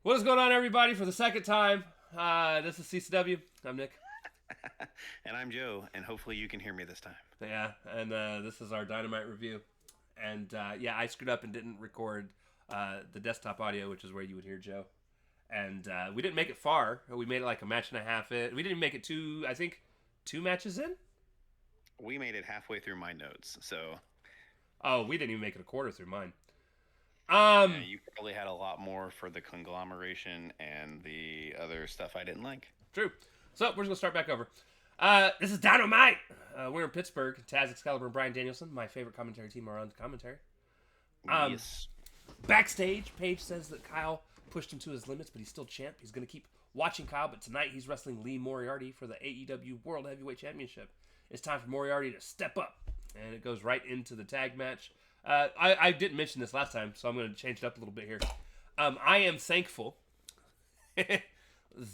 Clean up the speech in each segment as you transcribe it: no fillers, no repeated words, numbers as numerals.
What is going on, everybody? For the second time, this is CCW. I'm Nick. And I'm Joe, and hopefully you can hear me this time. Yeah, and this is our Dynamite review. And yeah, I screwed up and didn't record the desktop audio, which is where you would hear Joe. And we didn't make it far. We made it like a match and a half in. We didn't make it I think, two matches in? We made it halfway through my notes, so Oh, we didn't even make it a quarter through mine. yeah, Um, you probably had a lot more for the conglomeration and the other stuff I didn't like. True. So we're just going to start back over. This is Dynamite. We're in Pittsburgh. Taz Excalibur and Brian Danielson, my favorite commentary team around commentary. Um, Yes. Backstage, Paige says that Kyle pushed him to his limits, but he's still champ. He's going to keep watching Kyle, but tonight he's wrestling Lee Moriarty for the AEW World Heavyweight Championship. It's time for Moriarty to step up, and it goes right into the tag match. I didn't mention this last time, so I'm going to change it up a little bit here. I am thankful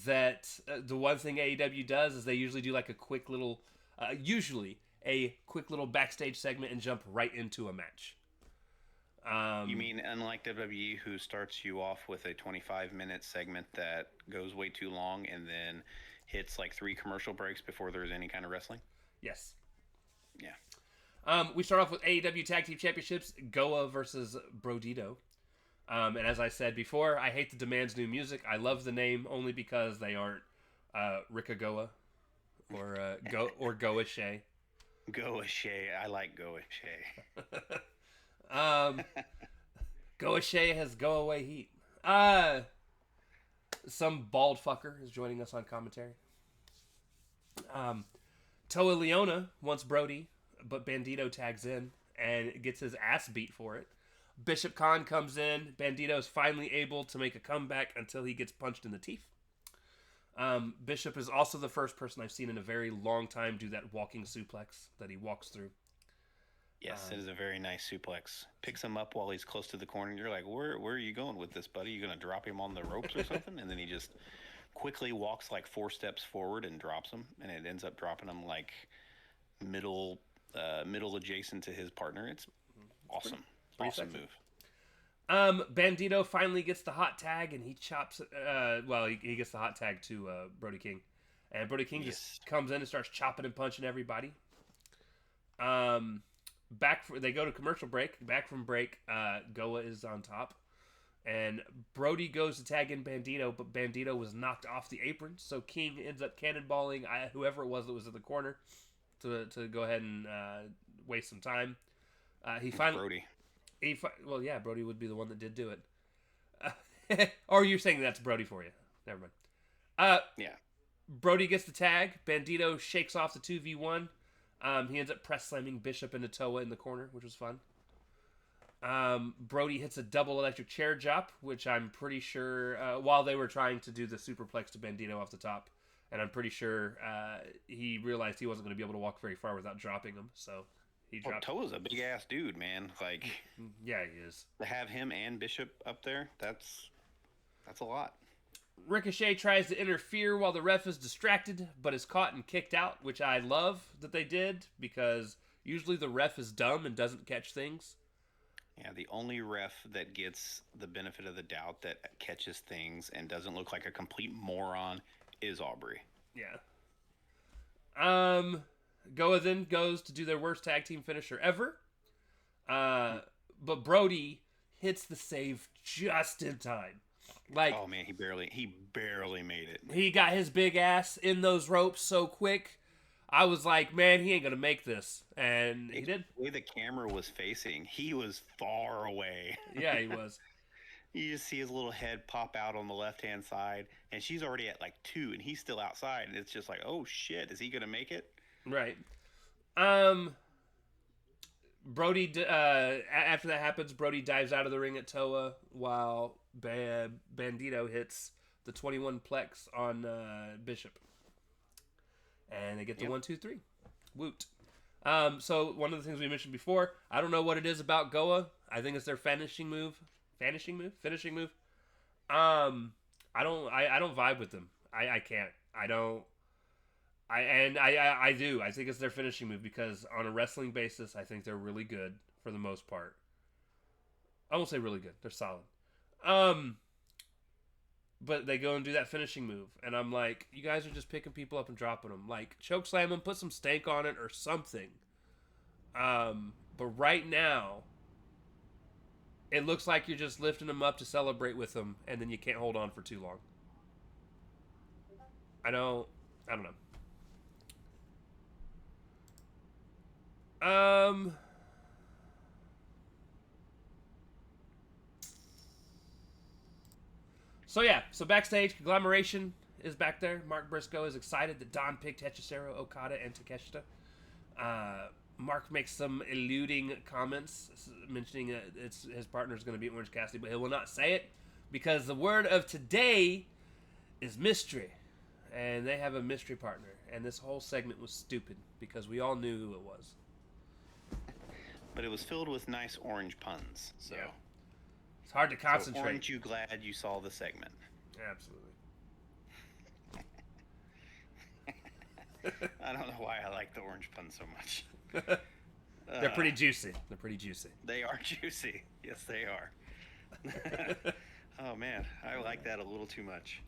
that the one thing AEW does is they usually do like a quick little, usually a quick little backstage segment and jump right into a match. You mean unlike WWE, who starts you off with a 25-minute segment that goes way too long and then hits like 3 commercial breaks before there's any kind of wrestling? Yes. Yeah. We start off with AEW Tag Team Championships, Goa versus Brodito. And as I said before, I hate the Demand's new music. I love the name only because they aren't Rika Goa or Goa Shay. Go Shay. I like Go Shay. um, Goa Shay has go away heat. Some bald fucker is joining us on commentary. Toa Leona wants Brody, but Bandito tags in and gets his ass beat for it. Bishop Khan comes in. Bandito is finally able to make a comeback until he gets punched in the teeth. Bishop is also the first person I've seen in a very long time do that walking suplex that he walks through. Yes, it is a very nice suplex. Picks him up while he's close to the corner. You're like, where are you going with this, buddy? You gonna drop him on the ropes or something? And then he just quickly walks like 4 steps forward and drops him, and it ends up dropping him like middle adjacent to his partner. It's awesome, Pretty awesome sexy. move. Bandito finally gets the hot tag and he chops. He gets the hot tag to Brody King, and Brody King Yes. just comes in and starts chopping and punching everybody. They go to commercial break. Back from break, Goa is on top, and Brody goes to tag in Bandito, but Bandito was knocked off the apron, so King ends up cannonballing whoever it was that was in the corner to go ahead and waste some time. He finally Brody. yeah, Brody would be the one that did do it. Or you're saying that's Brody for you? Never mind. Yeah. Brody gets the tag. Bandito shakes off the 2v1. He ends up press slamming Bishop into Toa in the corner, which was fun. Brody hits a double electric chair drop, which I'm pretty sure, while they were trying to do the superplex to Bandito off the top, and I'm pretty sure he realized he wasn't going to be able to walk very far without dropping him, so he Well, dropped. Toa's a big ass dude, man. Like Yeah, he is. to have him and Bishop up there, that's a lot. Ricochet tries to interfere while the ref is distracted, but is caught and kicked out, which I love that they did because usually the ref is dumb and doesn't catch things. Yeah, the only ref that gets the benefit of the doubt that catches things and doesn't look like a complete moron is Aubrey. Yeah. Goa then goes to do their worst tag team finisher ever. But Brody hits the save just in time. Like, Oh man, he barely made it. he got his big ass in those ropes so quick. I was like, man, he ain't gonna make this. And he did. The way the camera was facing, he was far away. Yeah, he was. You just see his little head pop out on the left hand side, and she's already at like 2, and he's still outside, and it's just like, oh shit, is he gonna make it? Right. Brody, after that happens, Brody dives out of the ring at Toa while Bandito hits the 21 plex on Bishop. And they get the Yep. 1-2-3. Woot. So one of the things we mentioned before, I don't know what it is about Goa. I think it's their finishing move. Finishing move. I don't vibe with them. I can't. I don't. I do. I think it's their finishing move because on a wrestling basis, I think they're really good for the most part. I won't say really good. They're solid. but they go and do that finishing move, and I'm like, you guys are just picking people up and dropping them. Like, choke slam them, put some stank on it or something. But right now, it looks like you're just lifting them up to celebrate with them, and then you can't hold on for too long. I don't know. So backstage, Conglomeration is back there. Mark Briscoe is excited that Don picked Hechicero, Okada, and Takeshita. Mark makes some eluding comments, mentioning his partner is going to be Orange Cassidy, but he will not say it because the word of today is mystery. And they have a mystery partner. And this whole segment was stupid because we all knew who it was. But it was filled with nice orange puns. So yeah. It's hard to concentrate. So aren't you glad you saw the segment? Absolutely. I don't know why I like the orange puns so much. They're pretty juicy. They are juicy. Yes, they are. Oh, man. I like that a little too much.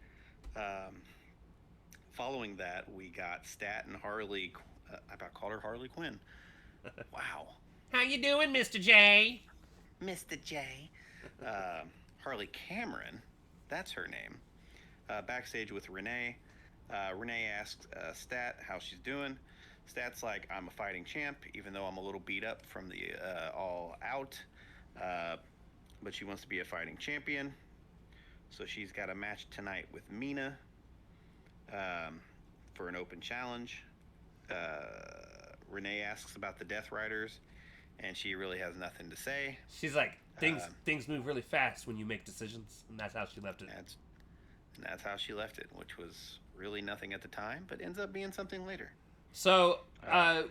Following that, we got Stat and Harley. I about called her Harley Quinn. Wow. How you doing, Mr. J? Mr. J. Harley Cameron. That's her name. Backstage with Renee. Renee asks Stat how she's doing. Stat's like, I'm a fighting champ, even though I'm a little beat up from the All Out. But she wants to be a fighting champion. So she's got a match tonight with Mina for an open challenge. Renee asks about the Death Riders, and she really has nothing to say. She's like, things move really fast when you make decisions, and that's how she left it. That's how she left it, which was really nothing at the time, but ends up being something later. So,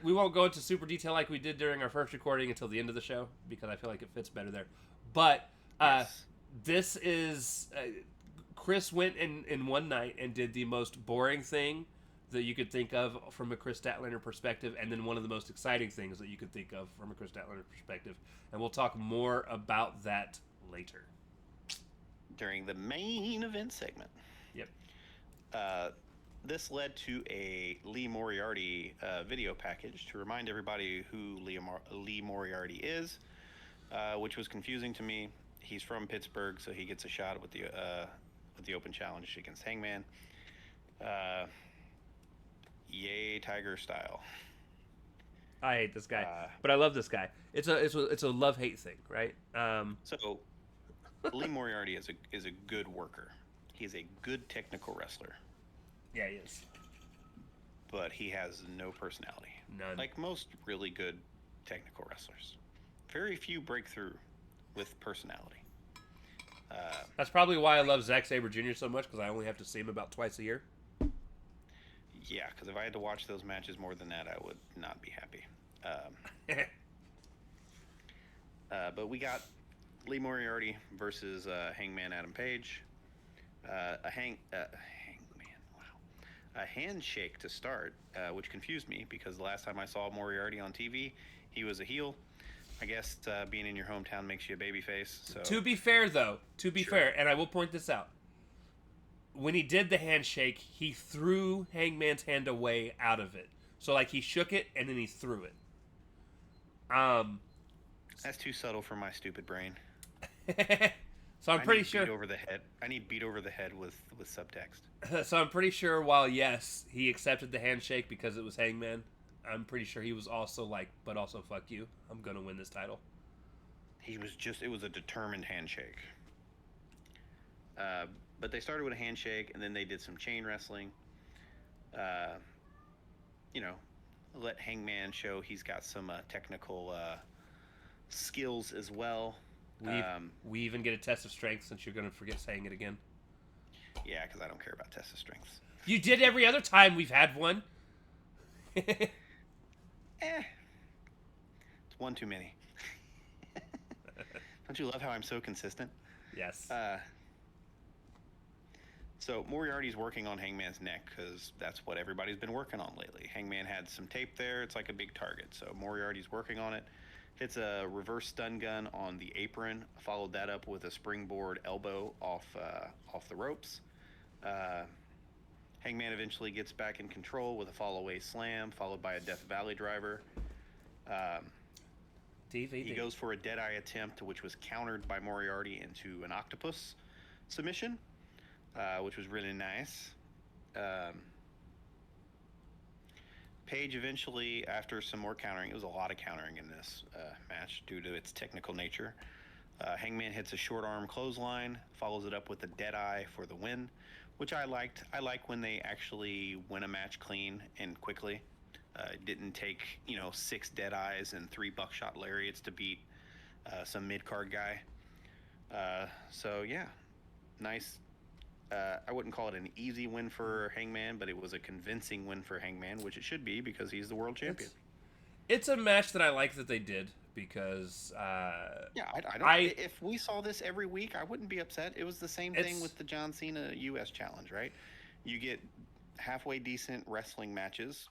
we won't go into super detail like we did during our first recording until the end of the show, because I feel like it fits better there. But yes. This is... Chris went in one night and did the most boring thing that you could think of from a Chris Statlander perspective, and then one of the most exciting things that you could think of from a Chris Statlander perspective. And we'll talk more about that later. During the main event segment. Yep. This led to a Lee Moriarty video package to remind everybody who Lee Moriarty is, which was confusing to me. He's from Pittsburgh, so he gets a shot with the open challenge against Hangman. Yay, Tiger style. I hate this guy, but I love this guy. It's a love-hate thing, right? So Lee Moriarty is a good worker. He's a good technical wrestler. Yeah, he is. But he has no personality. None. Like most really good technical wrestlers. Very few break through with personality. That's probably why I love Zack Sabre Jr. so much, because I only have to see him about twice a year. Yeah, because if I had to watch those matches more than that, I would not be happy. But we got Lee Moriarty versus Hangman Adam Page. A handshake to start, which confused me because the last time I saw Moriarty on TV, he was a heel. I guess being in your hometown makes you a babyface. So. To be fair, though, and I will point this out, when he did the handshake, he threw Hangman's hand away out of it. So, like, he shook it and then he threw it. That's too subtle for my stupid brain. So I'm pretty sure. I need beat over the head with subtext. So I'm pretty sure while yes, he accepted the handshake because it was Hangman, I'm pretty sure he was also like, but also fuck you. I'm gonna win this title. It was a determined handshake. But they started with a handshake and then they did some chain wrestling. Let Hangman show he's got some technical skills as well. We even get a test of strength since you're going to forget saying it again. Yeah, because I don't care about test of strength. You did every other time we've had one. It's one too many. Don't you love how I'm so consistent? Yes. So Moriarty's working on Hangman's neck because that's what everybody's been working on lately. Hangman had some tape there. It's like a big target. So Moriarty's working on it. Hits a reverse stun gun on the apron. Followed that up with a springboard elbow off the ropes. Uh, Hangman eventually gets back in control with a fall-away slam, followed by a Death Valley driver. Um, DVD. He goes for a Deadeye attempt, which was countered by Moriarty into an octopus submission, which was really nice. Page eventually, after some more countering, it was a lot of countering in this match due to its technical nature. Hangman hits a short arm clothesline, follows it up with a Deadeye for the win, which I liked. I like when they actually win a match clean and quickly. It didn't take 6 Deadeyes and 3 buckshot lariats to beat some mid card guy. So yeah, nice. I wouldn't call it an easy win for Hangman, but it was a convincing win for Hangman, which it should be because he's the world champion. It's a match that I like that they did because yeah, I don't. If we saw this every week, I wouldn't be upset. It was the same thing with the John Cena U.S. Challenge, right? You get halfway decent wrestling matches,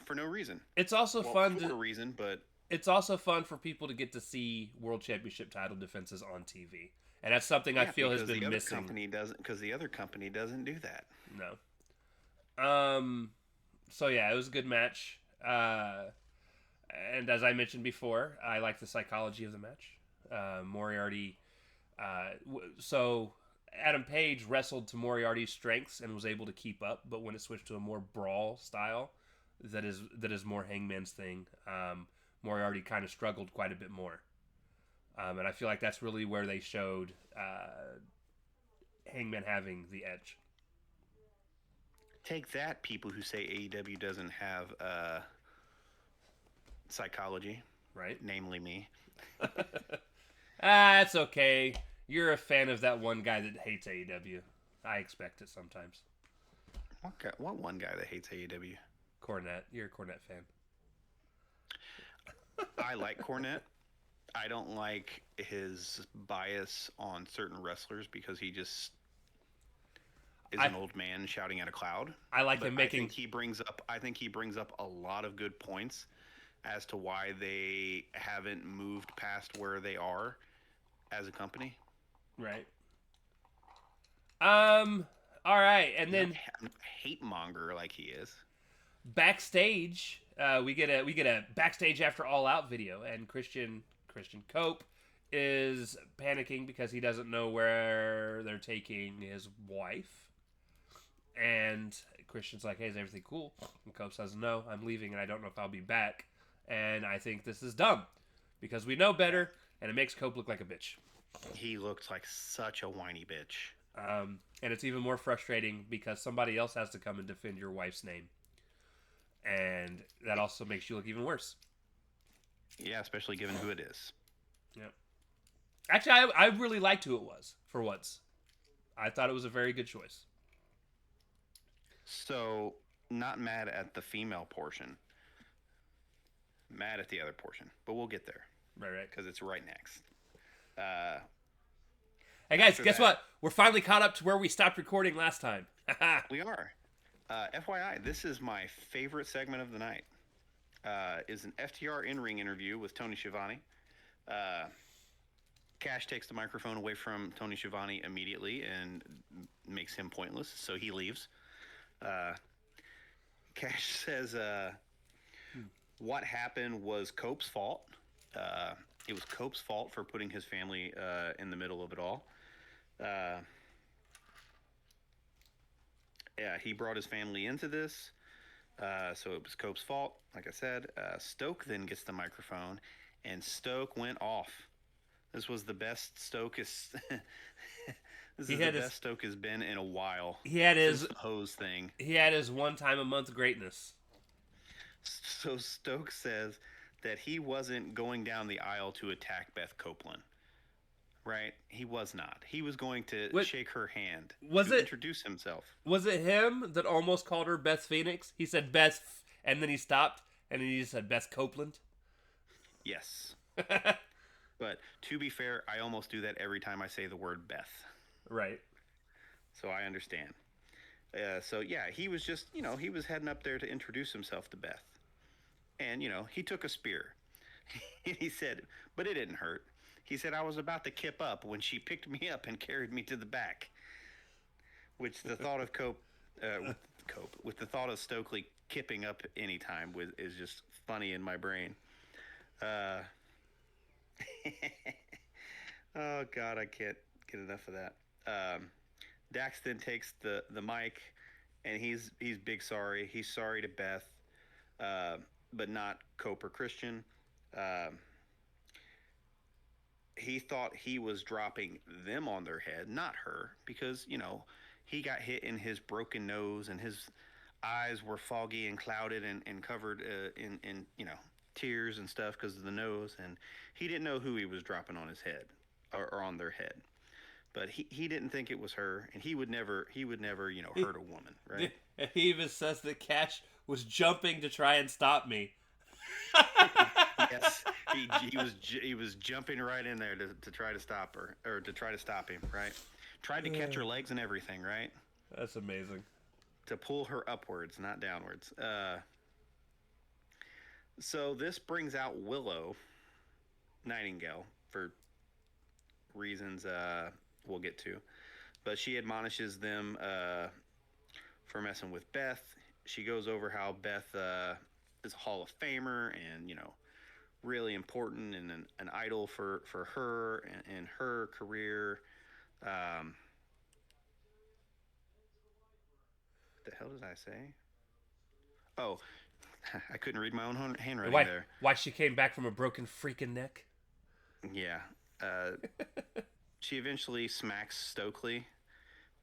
for no reason. It's also fun for a reason, but it's also fun for people to get to see world championship title defenses on TV, and that's something I feel has been missing. Because the other company doesn't do that. No. So yeah, it was a good match. And as I mentioned before, I like the psychology of the match. Moriarty. So Adam Page wrestled to Moriarty's strengths and was able to keep up, but when it switched to a more brawl style, that is more Hangman's thing. Moriarty kind of struggled quite a bit more, and I feel like that's really where they showed Hangman having the edge. Take that, people who say AEW doesn't have psychology, right? Namely me. It's okay. You're a fan of that one guy that hates AEW. I expect it sometimes. What one guy that hates AEW? Cornette. You're a Cornette fan. I like Cornette. I don't like his bias on certain wrestlers because he just is an old man shouting at a cloud. I like him making. I think he brings up a lot of good points as to why they haven't moved past where they are as a company. Right. All right, and then hate monger like he is. Backstage, we get a backstage after All Out video, and Christian Cope is panicking because he doesn't know where they're taking his wife. And Christian's like, "Hey, is everything cool?" And Cope says, "No, I'm leaving, and I don't know if I'll be back." And I think this is dumb because we know better, and it makes Cope look like a bitch. He looks like such a whiny bitch. And it's even more frustrating because somebody else has to come and defend your wife's name. And that also makes you look even worse. Yeah, especially given who it is. Yeah. Actually, I really liked who it was, for once. I thought it was a very good choice. So, not mad at the female portion. Mad at the other portion. But we'll get there. Right. Because it's right next. Hey guys, guess what? We're finally caught up to where we stopped recording last time. We are. FYI, this is my favorite segment of the night. Is an FTR in-ring interview with Tony Schiavone. Cash takes the microphone away from Tony Schiavone immediately and makes him pointless, so he leaves. Cash says what happened was Cope's fault. It was Cope's fault for putting his family in the middle of it all. Yeah, he brought his family into this, so it was Cope's fault, like I said. Stoke then gets the microphone, and Stoke went off. This was the best Stoke is... best Stoke has been in a while. He had his hose thing. He had his one time a month greatness. So Stoke says that he wasn't going down the aisle to attack Beth Copeland. Right? He was not. He was going to shake her hand to introduce himself. Was it him that almost called her Beth Phoenix? He said Beth, and then he stopped, and then he just said Beth Copeland? Yes. But to be fair, I almost do that every time I say the word Beth. Right. So I understand. So yeah, he was just, he was heading up there to introduce himself to Beth. And, he took a spear. He said, but it didn't hurt. He said, I was about to kip up when she picked me up and carried me to the back. Which the thought of with the thought of Stokely kipping up anytime is just funny in my brain. Uh, oh God, I can't get enough of that. Dax then takes the mic, and he's big sorry. He's sorry to Beth, but not Cope or Christian. He thought he was dropping them on their head, not her, because he got hit in his broken nose, and his eyes were foggy and clouded and covered in tears and stuff because of the nose, and he didn't know who he was dropping on his head or on their head. But he didn't think it was her, and he would never hurt a woman, right? He even says that Cash was jumping to try and stop me. Yes, he was jumping right in there to try to stop her, or to try to stop him, right? Tried to catch her legs and everything, right? That's amazing. To pull her upwards, not downwards. So this brings out Willow Nightingale for reasons we'll get to. But she admonishes them for messing with Beth. She goes over how Beth is a Hall of Famer and, really important and an idol for her and her career. The hell did I say? Oh, I couldn't read my own handwriting there. Why she came back from a broken freaking neck? Yeah. She eventually smacks Stokely,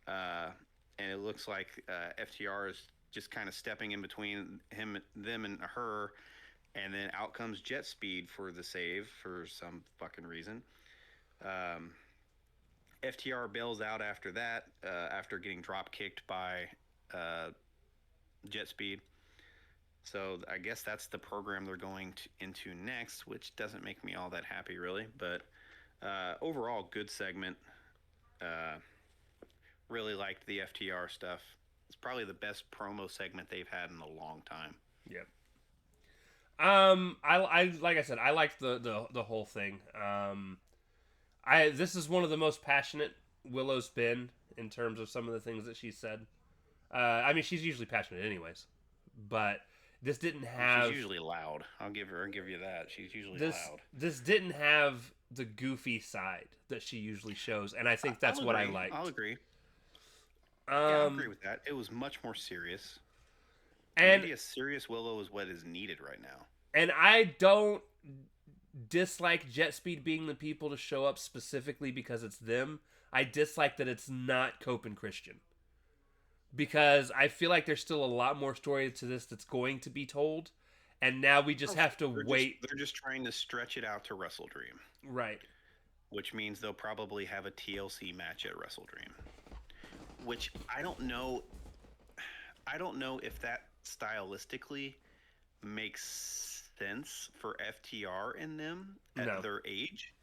and it looks like FTR is just kind of stepping in between them and her, and then out comes Jet Speed for the save for some fucking reason. FTR bails out after that, after getting drop kicked by Jet Speed. So I guess that's the program they're going into next, which doesn't make me all that happy, really. But overall, good segment. Really liked the FTR stuff. It's probably the best promo segment they've had in a long time. Yep. I like I said, I liked the whole thing. This is one of the most passionate Willow's been in terms of some of the things that she said. I mean, she's usually passionate anyways, but this didn't have. She's usually loud. I'll give you that. She's usually loud. This didn't have the goofy side that she usually shows, and I think that's what I liked. I'll agree. I agree with that. It was much more serious. And maybe a serious Willow is what is needed right now. And I don't dislike Jet Speed being the people to show up specifically because it's them. I dislike that it's not Cope and Christian. Because I feel like there's still a lot more story to this that's going to be told. And now we just have to wait. They're just trying to stretch it out to Wrestle Dream. Right. Which means they'll probably have a TLC match at Wrestle Dream. Which I don't know if that stylistically makes sense for FTR in them at their age.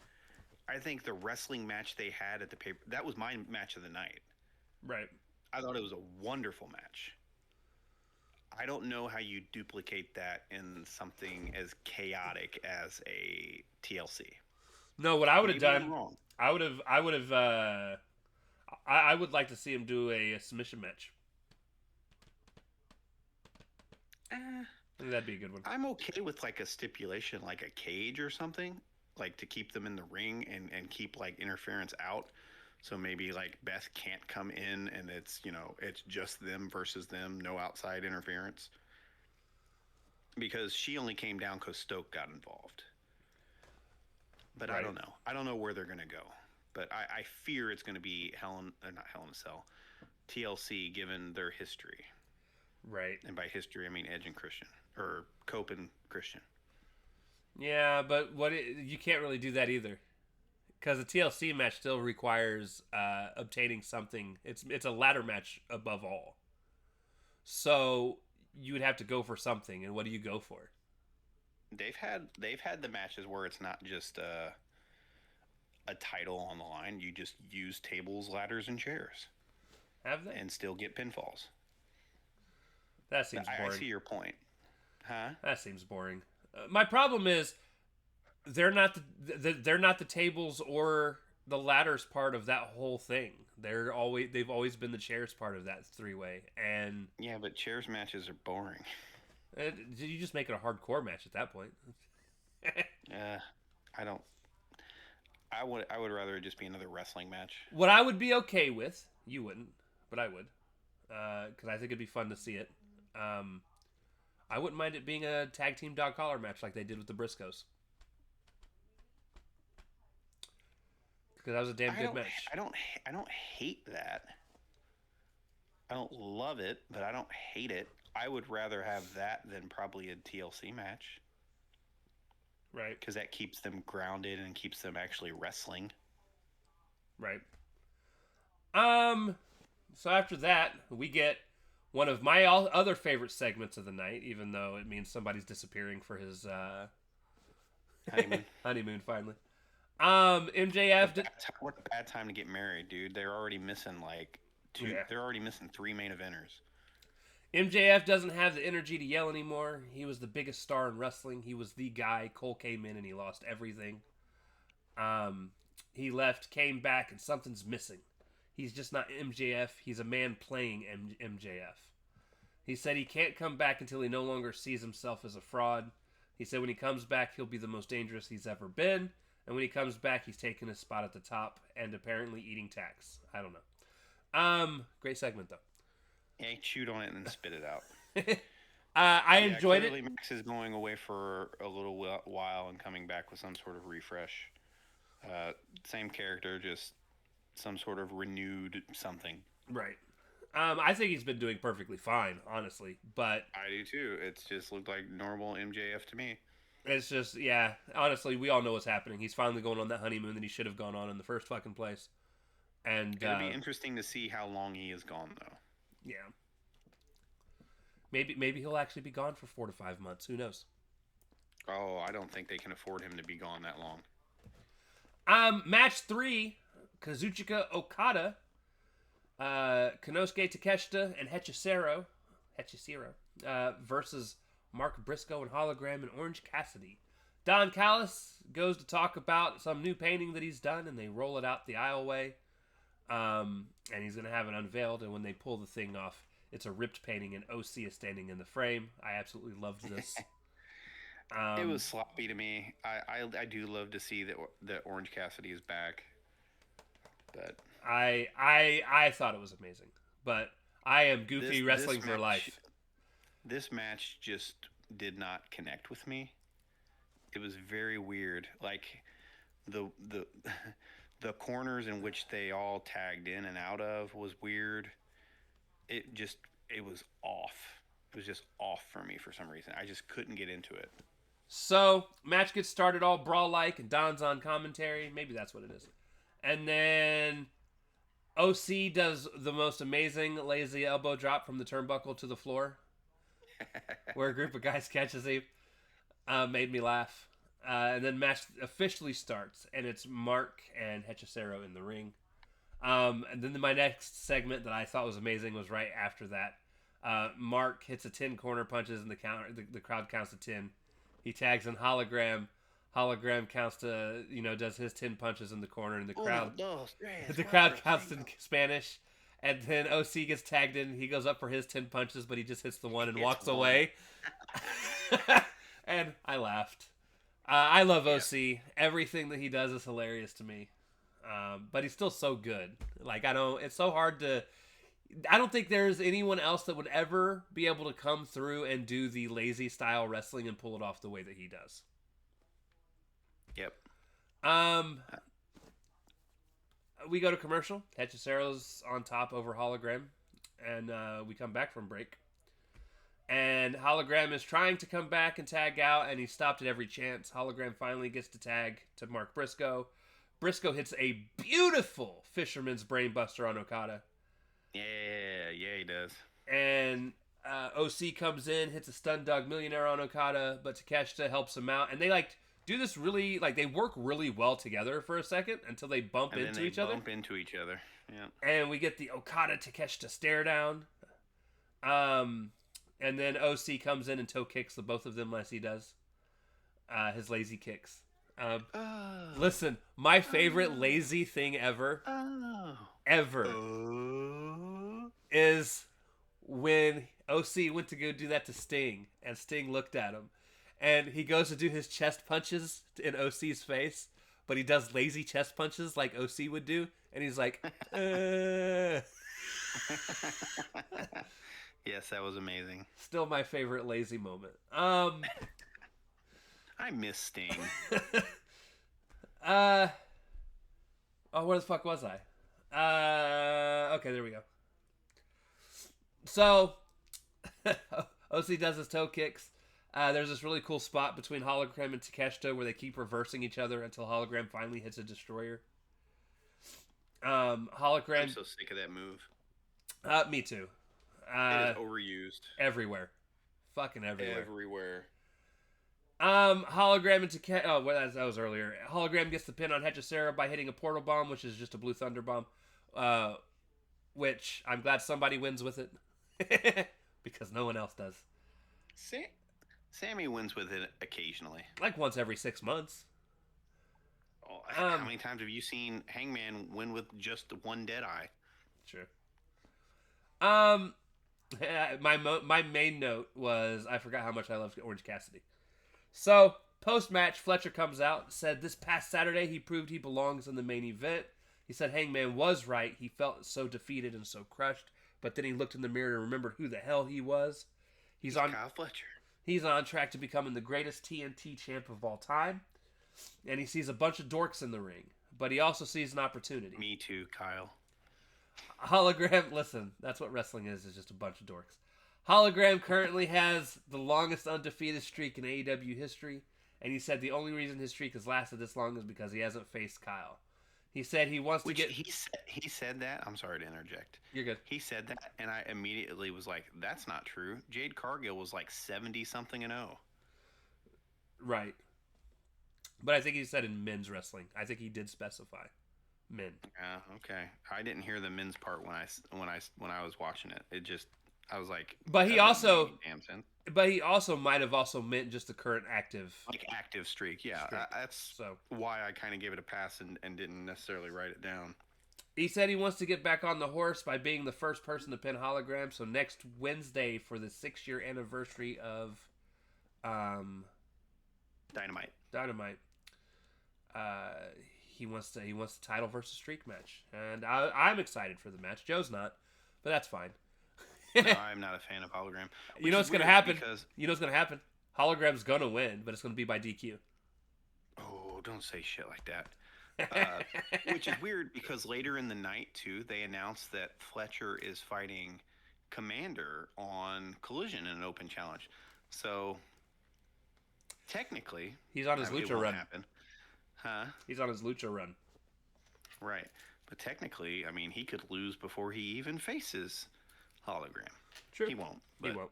I think the wrestling match they had at the paper, that was my match of the night. Right. I thought it was a wonderful match. I don't know how you duplicate that in something as chaotic as a TLC. No, what I would have done, I would like to see him do a submission match. I think that'd be a good one. I'm okay with like a stipulation, like a cage or something, like to keep them in the ring and keep like interference out. So maybe like Beth can't come in and it's just them versus them, no outside interference. Because she only came down because Stoke got involved. But right. I don't know. I don't know where they're going to go. But I fear it's going to be not Hell in a Cell, TLC, given their history. Right. And by history, I mean Edge and Christian, or Cope and Christian. Yeah, but you can't really do that either. Because a TLC match still requires obtaining something. It's a ladder match above all. So you would have to go for something, and what do you go for? They've had the matches where it's not just a title on the line. You just use tables, ladders, and chairs. Have they? And still get pinfalls. That seems boring. I see your point. Huh? That seems boring. My problem is they're not the tables or the ladder's part of that whole thing. They've always been the chairs part of that 3-way, and Yeah, but chairs matches are boring. You just make it a hardcore match at that point. I don't. I would rather it just be another wrestling match. What I would be okay with, you wouldn't, but I would, because I think it'd be fun to see it. I wouldn't mind it being a tag team dog collar match like they did with the Briscoes. Because that was a damn good match. I don't hate that. I don't love it, but I don't hate it. I would rather have that than probably a TLC match. Right. Because that keeps them grounded and keeps them actually wrestling. Right. So after that, we get one of my other favorite segments of the night, even though it means somebody's disappearing for his honeymoon finally. MJF. What a bad time to get married, dude. They're already missing like two. Yeah. They're already missing 3 main eventers. MJF doesn't have the energy to yell anymore. He was the biggest star in wrestling. He was the guy. Cole came in and he lost everything. He left, came back, and something's missing. He's just not MJF. He's a man playing MJF. He said he can't come back until he no longer sees himself as a fraud. He said when he comes back, he'll be the most dangerous he's ever been. And when he comes back, he's taking his spot at the top and apparently eating tax. I don't know. Great segment, though. Yeah, he chewed on it and then spit it out. I enjoyed it. Max is going away for a little while and coming back with some sort of refresh. Same character, just some sort of renewed something. Right. I think he's been doing perfectly fine, honestly. But I do too. It's just looked like normal MJF to me. It's just, yeah. Honestly, we all know what's happening. He's finally going on that honeymoon that he should have gone on in the first fucking place. And it'll be interesting to see how long he is gone, though. Yeah. Maybe he'll actually be gone for 4 to 5 months. Who knows? Oh, I don't think they can afford him to be gone that long. Match 3, Kazuchika Okada, Konosuke Takeshita, and Hechicero versus Mark Briscoe and Hologram and Orange Cassidy. Don Callis goes to talk about some new painting that he's done, and they roll it out the aisleway. And he's going to have it unveiled, and when they pull the thing off, it's a ripped painting, and OC is standing in the frame. I absolutely loved this. It was sloppy to me. I do love to see that Orange Cassidy is back, but I thought it was amazing. But I am goofy wrestling for life. This match just did not connect with me. It was very weird. Like the corners in which they all tagged in and out of was weird. It was off. It was just off for me for some reason. I just couldn't get into it. So, match gets started all brawl-like, and Don's on commentary. Maybe that's what it is. And then OC does the most amazing lazy elbow drop from the turnbuckle to the floor, where a group of guys catches him. Made me laugh. And then match officially starts, and it's Mark and Hechicero in the ring. And then my next segment that I thought was amazing was right after that. Mark hits a 10 corner punches, and the crowd counts to 10. He tags in Hologram. Hologram counts to, does his 10 punches in the corner, and the crowd counts in Spanish. And then OC gets tagged in. He goes up for his 10 punches, but he just hits the one and walks away. And I laughed. I love OC. Yeah. Everything that he does is hilarious to me. But he's still so good. It's so hard to... I don't think there's anyone else that would ever be able to come through and do the lazy style wrestling and pull it off the way that he does. Yep. We go to commercial. Hechicero's on top over Hologram. And we come back from break. And Hologram is trying to come back and tag out, and he's stopped at every chance. Hologram finally gets to tag to Mark Briscoe. Briscoe hits a beautiful Fisherman's Brainbuster on Okada. Yeah, he does. And OC comes in, hits a Stun Dog Millionaire on Okada, but Takeshita helps him out. And they do this really, they work really well together for a second until they bump into each other. Yeah. And we get the Okada Takeshita stare down. And then OC comes in and toe kicks the both of them as he does his lazy kicks. Listen, my favorite lazy thing ever, is when OC went to go do that to Sting, and Sting looked at him, and he goes to do his chest punches in OC's face, but he does lazy chest punches like OC would do, and he's like, Yes, that was amazing. Still my favorite lazy moment. I miss Sting. Oh, where the fuck was I? Okay, there we go. So, OC does his toe kicks. There's this really cool spot between Hologram and Takeshita where they keep reversing each other until Hologram finally hits a destroyer. Hologram. I'm so sick of that move. Me too. It is overused. Everywhere. Fucking everywhere. Everywhere. Hologram and Takeshita. Oh, well, that was earlier. Hologram gets the pin on Hechicera by hitting a portal bomb, which is just a blue thunder bomb. Which I'm glad somebody wins with it. Because no one else does. Sammy wins with it occasionally. Like once every 6 months. Oh, how many times have you seen Hangman win with just one dead eye? Sure. My main note was I forgot how much I loved Orange Cassidy. So, post-match, Fletcher comes out, said this past Saturday he proved he belongs in the main event. He said Hangman was right. He felt so defeated and so crushed, but then he looked in the mirror and remembered who the hell he was. He's on Kyle Fletcher. He's on track to becoming the greatest TNT champ of all time. And he sees a bunch of dorks in the ring, but he also sees an opportunity. Me too, Kyle. Hologram, listen, that's what wrestling is just a bunch of dorks. Hologram currently has the longest undefeated streak in AEW history, and he said the only reason his streak has lasted this long is because he hasn't faced Kyle. He said he wants to get... He said that? I'm sorry to interject. You're good. He said that, and I immediately was like, that's not true. Jade Cargill was like 70-something and 0. Right. But I think he said in men's wrestling. I think he did specify men. Okay. I didn't hear the men's part when I was watching it. It just... I was like, but he also, damn sense. But he also might have also meant just the current active streak. Yeah, streak. That's why I kind of gave it a pass and didn't necessarily write it down. He said he wants to get back on the horse by being the first person to pin Hologram. So next Wednesday for the 6-year anniversary of Dynamite. He wants the title versus streak match, and I'm excited for the match. Joe's not, but that's fine. No, I'm not a fan of Hologram. You know what's going to happen? Hologram's going to win, but it's going to be by DQ. Oh, don't say shit like that. Which is weird because later in the night, too, they announced that Fletcher is fighting Commander on Collision in an open challenge. So, technically... He's on his lucha run. Huh? He's on his lucha run. Right. But technically, I mean, he could lose before he even faces... Hologram. True. He won't. He won't.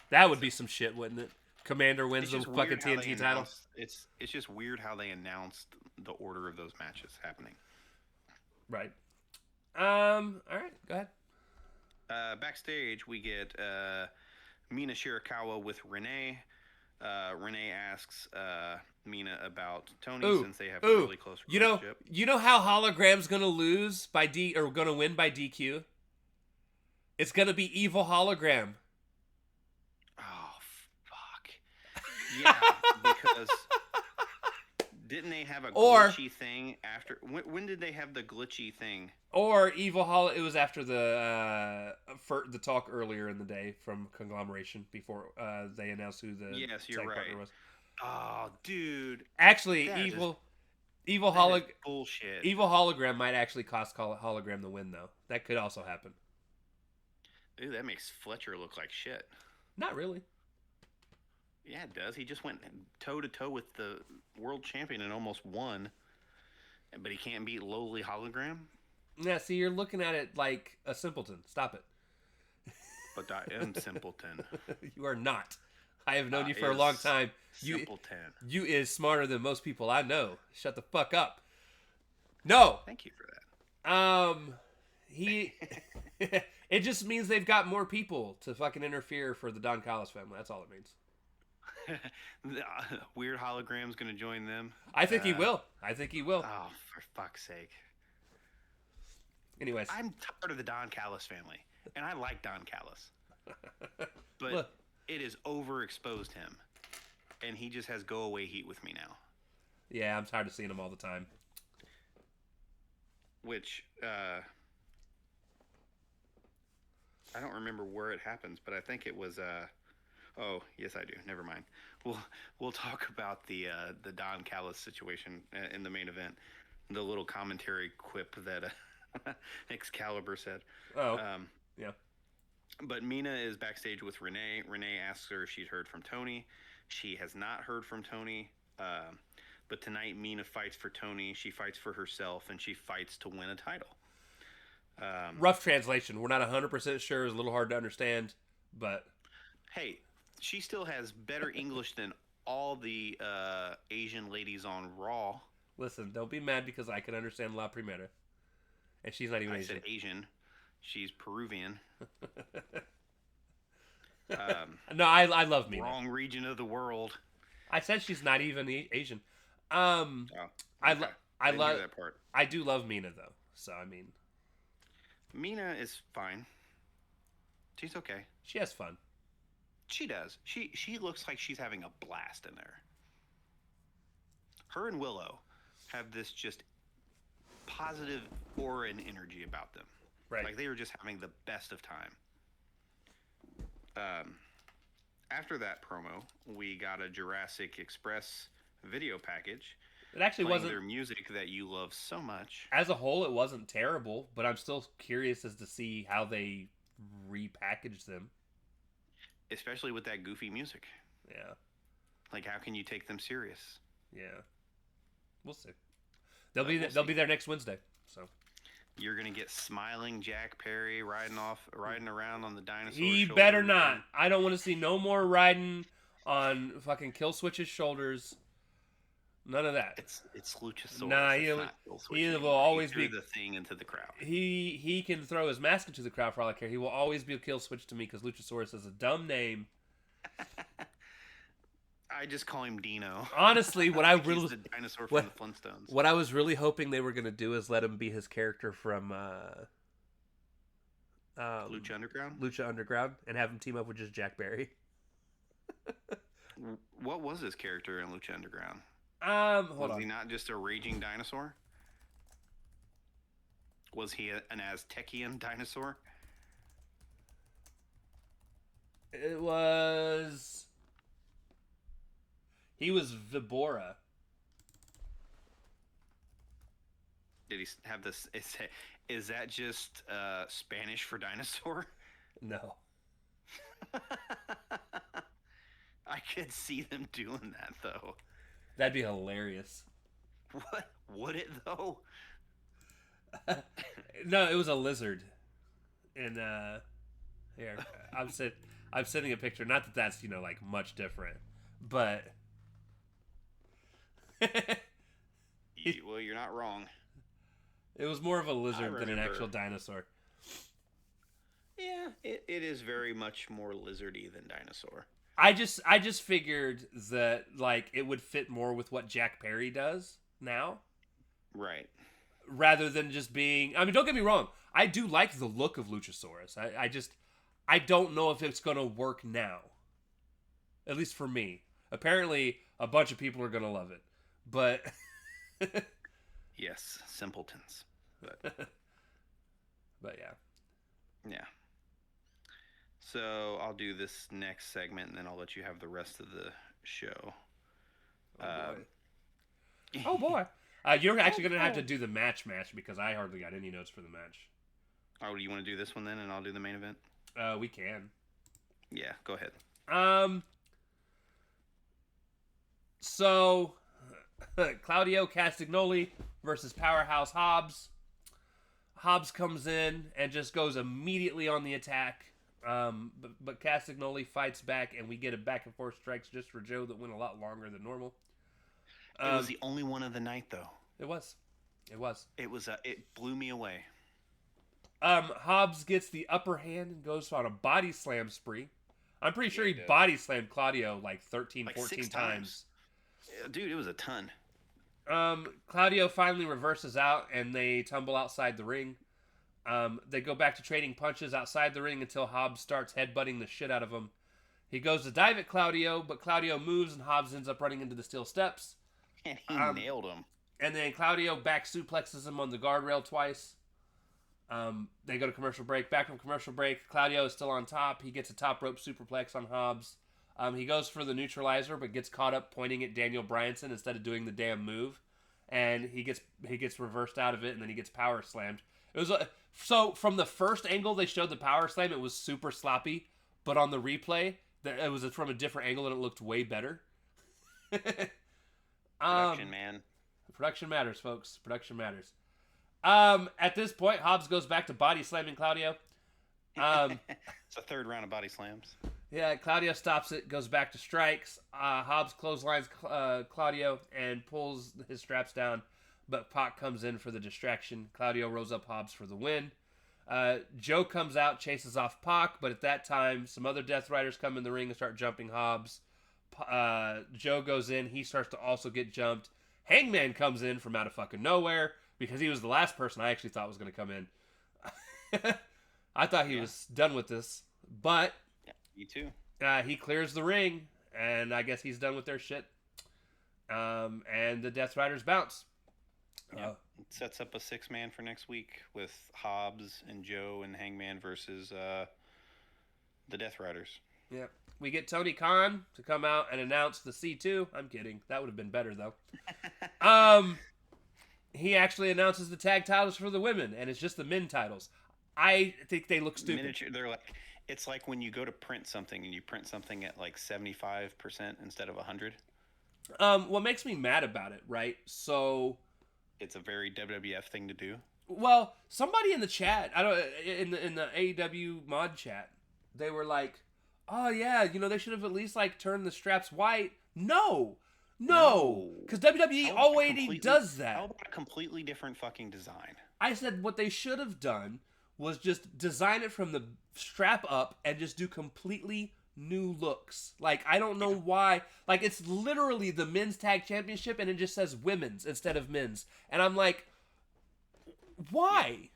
That would be some shit, wouldn't it? Commander wins the fucking TNT title. It's just weird how they announced the order of those matches happening. Right. All right. Go ahead. Backstage, we get Mina Shirakawa with Renee. Renee asks Mina about Tony since they have a really close relationship. You know how Hologram's gonna lose gonna win by DQ? It's going to be evil Hologram. Oh, fuck. Yeah, because didn't they have a glitchy thing after... When did they have the glitchy thing? Or evil It was after the talk earlier in the day from Conglomeration before they announced who the you're right. partner was. Oh, dude. Actually, bullshit. Evil Hologram might actually cost Hologram the win, though. That could also happen. Dude, that makes Fletcher look like shit. Not really. Yeah, it does. He just went toe-to-toe with the world champion and almost won. But he can't beat lowly Hologram? Yeah, see, you're looking at it like a simpleton. Stop it. But I am simpleton. You are not. I have known you for a long time. Simpleton. You is smarter than most people I know. Shut the fuck up. No. Thank you for that. It just means they've got more people to fucking interfere for the Don Callis family. That's all it means. The, weird hologram's going to join them. I think he will. I think he will. Oh, for fuck's sake. Anyways. I'm tired of the Don Callis family, and I like Don Callis. But Look. it has overexposed him, and he just has go-away heat with me now. Yeah, I'm tired of seeing him all the time. Which, I don't remember where it happens, but I think it was, oh, yes, I do. Never mind. We'll talk about the Don Callis situation in the main event. The little commentary quip that Excalibur said. Oh, yeah. But Mina is backstage with Renee. Renee asks her if she'd heard from Tony. She has not heard from Tony. But tonight, Mina fights for Tony. She fights for herself, and she fights to win a title. Rough translation. We're not 100% sure. It's a little hard to understand, but... Hey, she still has better English than all the Asian ladies on Raw. Listen, don't be mad because I can understand La Primera. And she's not even Asian. I said Asian. She's Peruvian. No, I love Mina. Wrong region of the world. I said she's not even Asian. Oh, okay. I love that part. I do love Mina though. So I mean, Mina is fine. She's okay. She has fun. She does. She looks like she's having a blast in there. Her and Willow have this just positive aura and energy about them. Right. Like they were just having the best of time. After that promo, we got a Jurassic Express video package. It actually wasn't their music that you love so much. As a whole, it wasn't terrible, but I'm still curious as to see how they repackaged them. Especially with that goofy music. Yeah. Like, how can you take them serious? Yeah. We'll see. They'll be there next Wednesday. So you're gonna get smiling Jack Perry riding around on the dinosaur. He better not. I don't want to see no more riding on fucking Kill Switch's shoulders. None of that. It's Luchasaurus. Nah, he will always be the thing into the crowd. He can throw his mask into the crowd for all I care. He will always be a Kill Switch to me because Luchasaurus is a dumb name. I just call him Dino. Honestly, what I really he's the dinosaur from the Flintstones. What I was really hoping they were gonna do is let him be his character from Lucha Underground. Lucha Underground, and have him team up with just Jack Barry. What was his character in Lucha Underground? Was he not just a raging dinosaur? Was he an Aztecian dinosaur? It was. He was Vibora. Did he have this? Is that just Spanish for dinosaur? No. I could see them doing that though. That'd be hilarious. What would it though? No, it was a lizard. And here I'm sending a picture. Not that that's like much different, but well, you're not wrong. It was more of a lizard than an actual dinosaur. Yeah, it is very much more lizardy than dinosaur. I just figured that it would fit more with what Jack Perry does now. Right. Rather than just being... I mean, don't get me wrong. I do like the look of Luchasaurus. I don't know if it's going to work now. At least for me. Apparently, a bunch of people are going to love it. But... Yes, simpletons. But yeah. Yeah. So I'll do this next segment, and then I'll let you have the rest of the show. Oh boy! You're actually going to have to do the match because I hardly got any notes for the match. Oh, do you want to do this one then, and I'll do the main event? We can. Yeah, go ahead. So Claudio Castagnoli versus Powerhouse Hobbs. Hobbs comes in and just goes immediately on the attack. But Castagnoli fights back, and we get a back and forth strikes just for Joe that went a lot longer than normal. It was the only one of the night, though. It was. It blew me away. Hobbs gets the upper hand and goes on a body slam spree. I'm pretty sure he did. body slammed Claudio like 13, Like 14 6 times. Yeah, dude, it was a ton. Claudio finally reverses out and they tumble outside the ring. They go back to trading punches outside the ring until Hobbs starts headbutting the shit out of him. He goes to dive at Claudio, but Claudio moves and Hobbs ends up running into the steel steps. And he nailed him. And then Claudio back suplexes him on the guardrail twice. They go to commercial break. Back from commercial break, Claudio is still on top. He gets a top rope superplex on Hobbs. He goes for the neutralizer, but gets caught up pointing at Daniel Bryanson instead of doing the damn move, and he gets reversed out of it, and then he gets power slammed. It was so from the first angle they showed the power slam, it was super sloppy, but on the replay, it was from a different angle and it looked way better. Production, man. Production matters, folks. Production matters. At this point, Hobbs goes back to body slamming Claudio. It's a third round of body slams. Yeah, Claudio stops it, goes back to strikes. Hobbs clotheslines Claudio and pulls his straps down, but Pac comes in for the distraction. Claudio rolls up Hobbs for the win. Joe comes out, chases off Pac, but at that time, some other Death Riders come in the ring and start jumping Hobbs. Joe goes in. He starts to also get jumped. Hangman comes in from out of fucking nowhere because he was the last person I actually thought was going to come in. I thought he was done with this, but yeah, me too. He clears the ring, and I guess he's done with their shit. And the Death Riders bounce. Yeah, it sets up a 6-man for next week with Hobbs and Joe and Hangman versus the Death Riders. Yeah. We get Tony Khan to come out and announce the C2. I'm kidding. That would have been better, though. He actually announces the tag titles for the women, and it's just the men titles. I think they look stupid. Miniature, they're like, it's like when you go to print something and you print something at like 75% instead of 100. What makes me mad about it, right? So it's a very WWF thing to do. Well, somebody in the chat, in the AEW mod chat, they were like, "Oh yeah, they should have at least like turned the straps white." No, because WWE already does that. How about a completely different fucking design? I said what they should have done was just design it from the strap up and just do completely new looks. Like, I don't know why. Like, it's literally the men's tag championship and it just says women's instead of men's. And I'm like, why?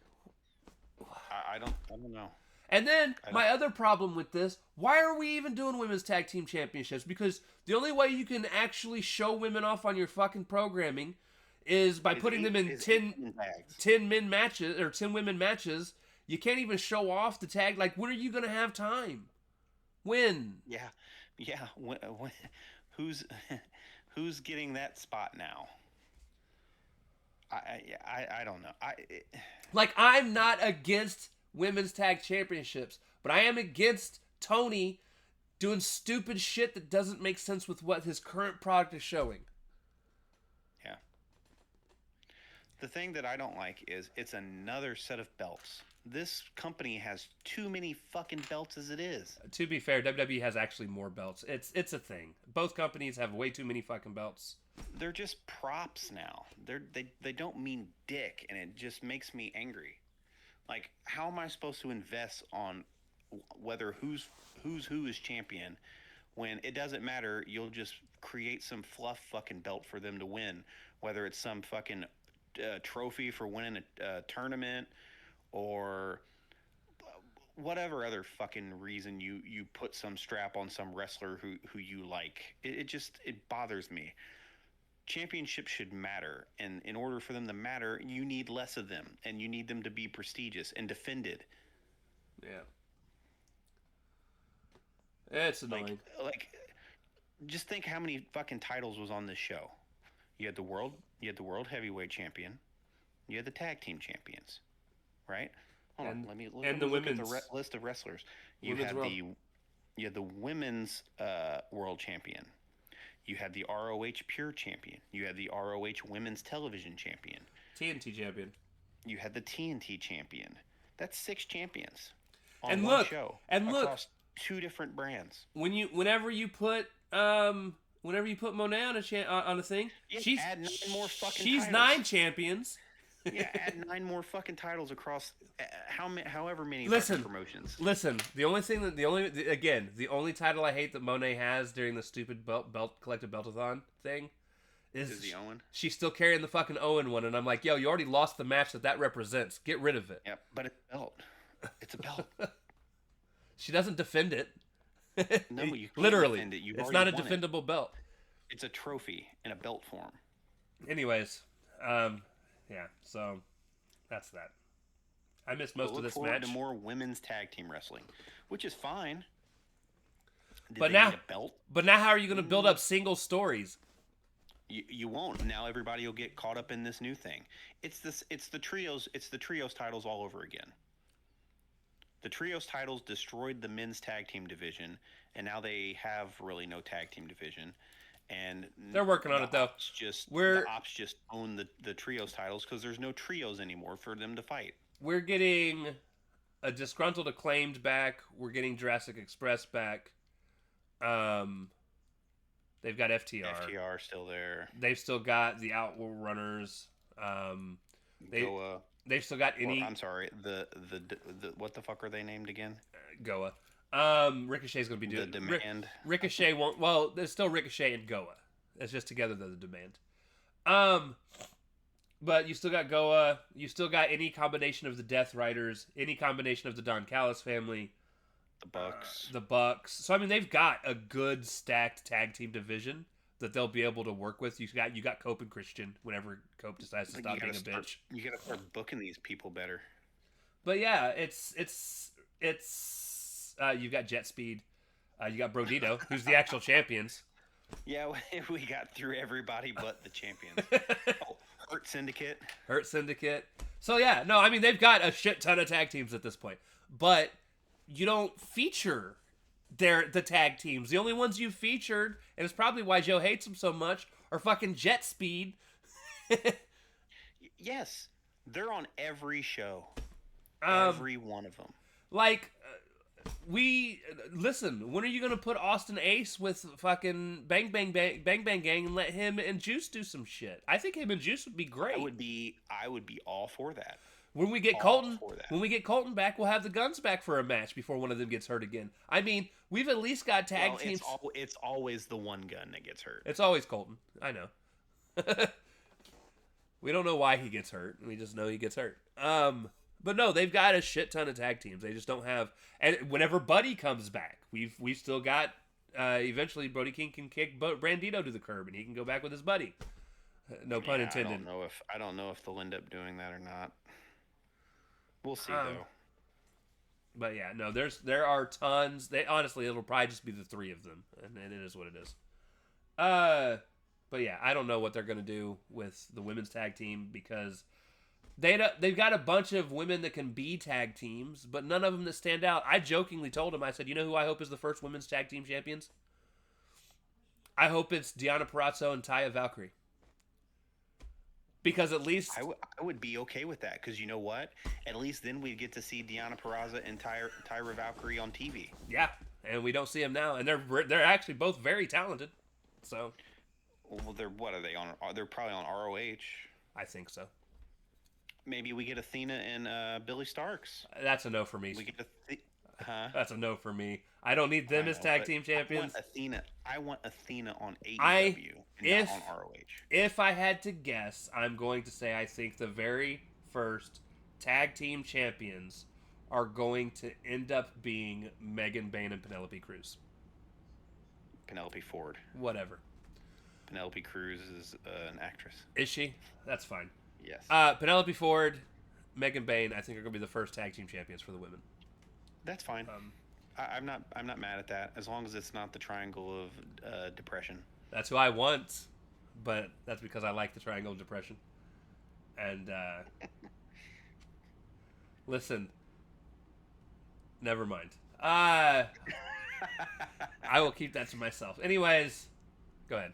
I don't know. And then my other problem with this, why are we even doing women's tag team championships? Because the only way you can actually show women off on your fucking programming is by putting them in 10 men matches or 10 women matches. You can't even show off the tag. Like, when are you going to have time? When? Yeah. When, who's getting that spot now? I don't know. I'm not against women's tag championships, but I am against Tony doing stupid shit that doesn't make sense with what his current product is showing. Yeah. The thing that I don't like is it's another set of belts. This company has too many fucking belts as it is. To be fair, WWE has actually more belts. It's a thing. Both companies have way too many fucking belts. They're just props now. They don't mean dick, and it just makes me angry. Like, how am I supposed to invest on whether who is champion when it doesn't matter? You'll just create some fluff fucking belt for them to win, whether it's some fucking trophy for winning a tournament or whatever other fucking reason you put some strap on some wrestler who you like. It bothers me. Championships should matter, and in order for them to matter, you need less of them, and you need them to be prestigious and defended. Yeah. It's annoying. Like, just think how many fucking titles was on this show. You had the world heavyweight champion, you had the tag team champions, right? Hold on, let me look at the list of wrestlers. You had the women's world champion. You had the ROH Pure Champion. You had the ROH Women's Television Champion. TNT Champion. You had the TNT Champion. That's 6 champions on one show. And look, across 2 different brands. Whenever you put Monet on a thing, she's add 9 more fucking she's titles. 9 champions. Yeah, add 9 more fucking titles across however many fucking Listen, promotions. listen. The only title I hate that Monet has during the stupid belt collective beltathon thing Is is the Owen? she's still carrying the fucking Owen one, and I'm like, yo, you already lost the match that represents. Get rid of it. Yep, but it's a belt. It's a belt. She doesn't defend it. No, you can't Literally, defend it. You've it's already not a won it. defendable belt. It's a trophy in a belt form. Anyways, yeah. So that's that. I missed most But of this look forward match. to more women's tag team wrestling, which is fine. Did But they now, need a belt? but now, how are you going to build up single stories? You won't. Now everybody will get caught up in this new thing. It's the trios. It's the trios titles all over again. The trios titles destroyed the men's tag team division, and now they have really no tag team division. And they're working on it though. The ops just own the trios titles because there's no trios anymore for them to fight. We're getting a disgruntled acclaimed back. We're getting Jurassic Express back. They've got FTR. FTR still there. They've still got the Outrunners. They've still got any. I'm sorry. The what the fuck are they named again? Goa. Ricochet's gonna be doing the Demand. Ricochet won't. Well, there's still Ricochet and Goa. It's just together they're the Demand. But you still got Goa. You still got any combination of the Death Riders. Any combination of the Don Callis family. The Bucks. The Bucks. So I mean, they've got a good stacked tag team division that they'll be able to work with. You got Cope and Christian whenever Cope decides to stop being a bitch. You gotta start booking these people better. But yeah, it's you've got Jet Speed, you got Brodito, who's the actual champions. Yeah, we got through everybody but the champions. Hurt Syndicate. Hurt Syndicate. So yeah, no, I mean they've got a shit ton of tag teams at this point, but you don't feature the tag teams. The only ones you featured, and it's probably why Joe hates them so much, are fucking Jet Speed. Yes, they're on every show. Every one of them. Like, listen. When are you gonna put Austin Ace with fucking Bang Bang Gang and let him and Juice do some shit? I think him and Juice would be great. I would be all for that. When we get Colton back, we'll have the Guns back for a match before one of them gets hurt again. I mean, we've at least got tag teams. It's always the one gun that gets hurt. It's always Colton. I know. We don't know why he gets hurt. We just know he gets hurt. But no, they've got a shit ton of tag teams. They just don't have. And whenever Buddy comes back, we've still got. Eventually, Brody King can kick Brandito to the curb, and he can go back with his buddy. No pun intended. I don't know if they'll end up doing that or not. We'll see though. But yeah, no, there are tons. Honestly, it'll probably just be the three of them, and it is what it is. But yeah, I don't know what they're gonna do with the women's tag team because they've got a bunch of women that can be tag teams, but none of them that stand out. I jokingly told him, I said, you know who I hope is the first women's tag team champions? I hope it's Deonna Purrazzo and Taya Valkyrie. Because at least I would be okay with that because you know what? At least then we'd get to see Deonna Purrazzo and Tyra Valkyrie on TV. Yeah, and we don't see them now, and they're actually both very talented. So, well, what are they on? They're probably on ROH. I think so. Maybe we get Athena and Billy Starks. That's a no for me. We get That's a no for me. I don't need them as tag team champions. I want Athena on AEW and not on ROH. If I had to guess, I'm going to say I think the very first tag team champions are going to end up being Megan Bayne and Penelope Cruz. Penelope Ford. Whatever. Penelope Cruz is an actress. Is she? That's fine. Yes. Penelope Ford, Megan Bayne, I think are going to be the first tag team champions for the women. That's fine. I'm not mad at that as long as it's not the Triangle of Depression. That's who I want, but that's because I like the Triangle of Depression. And listen, never mind. I will keep that to myself. Anyways, go ahead.